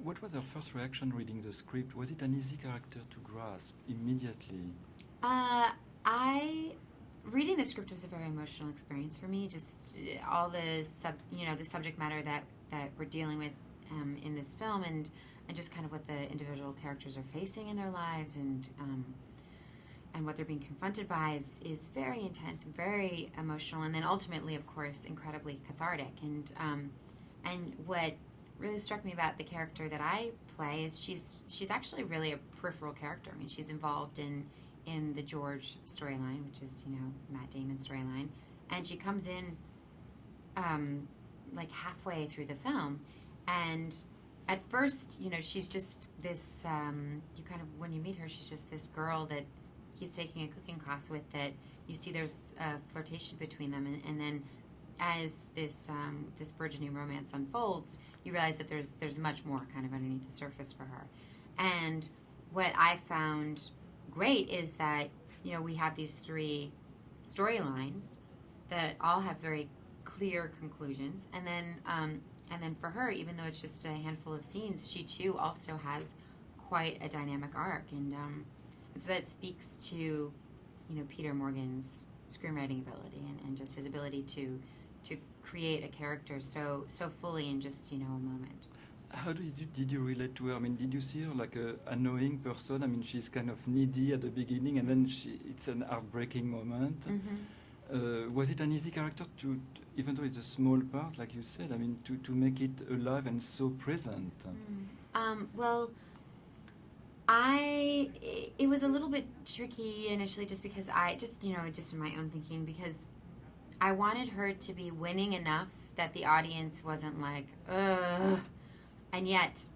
What was your first reaction reading the script? Was it an easy character to grasp immediately? Reading the script was a very emotional experience for me. Just all the the subject matter that we're dealing with in this film, and just kind of what the individual characters are facing in their lives, and what they're being confronted by is very intense, very emotional, and then ultimately, of course, incredibly cathartic. And what really struck me about the character that I play is she's actually really a peripheral character. I mean, she's involved in the George storyline, which is Matt Damon's storyline, and she comes in like halfway through the film, and at first she's just this when you meet her, she's just this girl that he's taking a cooking class with, that you see there's a flirtation between them, and then as this burgeoning romance unfolds, you realize that there's much more kind of underneath the surface for her. And what I found great is that we have these three storylines that all have very clear conclusions, and then for her, even though it's just a handful of scenes, she too also has quite a dynamic arc, and so that speaks to Peter Morgan's screenwriting ability, and just his ability to create a character so fully in just a moment. How did you relate to her? I mean, did you see her like a annoying person? I mean, she's kind of needy at the beginning, and then it's an heartbreaking moment. Mm-hmm. Was it an easy character to, even though it's a small part, like you said, I mean, to make it alive and so present? Well, it was a little bit tricky initially, just because just in my own thinking, because I wanted her to be winning enough that the audience wasn't like, ugh, and yet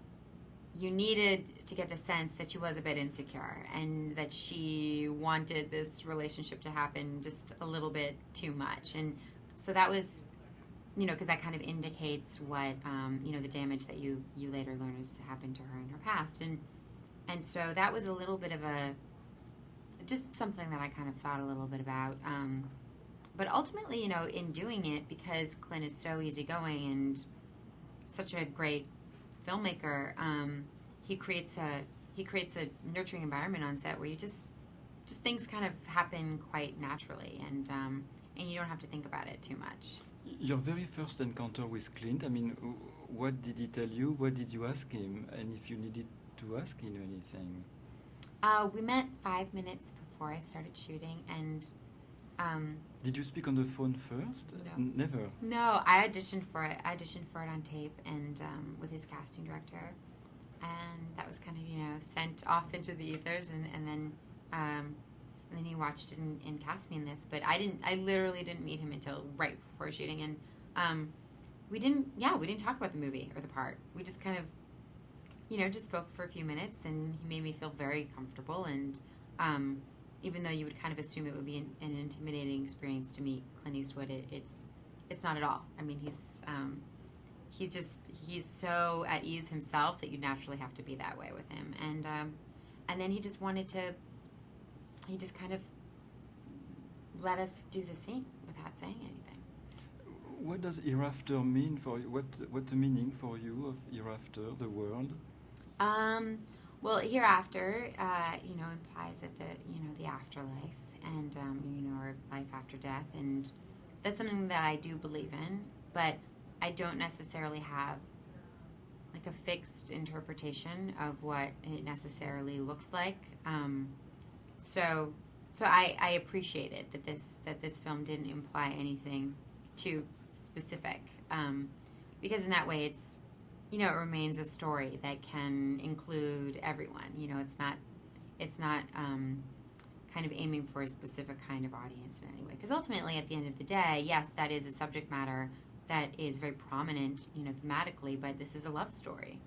you needed to get the sense that she was a bit insecure, and that she wanted this relationship to happen just a little bit too much. And so that was, because that kind of indicates what, the damage that you later learn has happened to her in her past. And so that was a little bit of just something that I kind of thought a little bit about. But ultimately, in doing it, because Clint is so easygoing and such a great filmmaker, he creates a nurturing environment on set where you just things kind of happen quite naturally, and you don't have to think about it too much. Your very first encounter with Clint, I mean, what did he tell you? What did you ask him? And if you needed to ask him anything? We met 5 minutes before I started shooting, and did you speak on the phone first? No. Never? No, I auditioned for it. On tape, and with his casting director, and that was kind of sent off into the ethers, and then he watched it and cast me in this. But I literally didn't meet him until right before shooting, and we didn't talk about the movie or the part. We just kind of just spoke for a few minutes, and he made me feel very comfortable. And even though you would kind of assume it would be an intimidating experience to meet Clint Eastwood, it's not at all. I mean, he's so at ease himself that you naturally have to be that way with him. And then he just kind of let us do the scene without saying anything. What does hereafter mean for you? What the meaning for you of hereafter, the world? Well, hereafter, implies that the afterlife, and or life after death, and that's something that I do believe in, but I don't necessarily have like a fixed interpretation of what it necessarily looks like. So I appreciate it that this film didn't imply anything too specific, because in that way it's. It remains a story that can include everyone. It's not kind of aiming for a specific kind of audience in any way. Because ultimately, at the end of the day, yes, that is a subject matter that is very prominent, thematically, but this is a love story.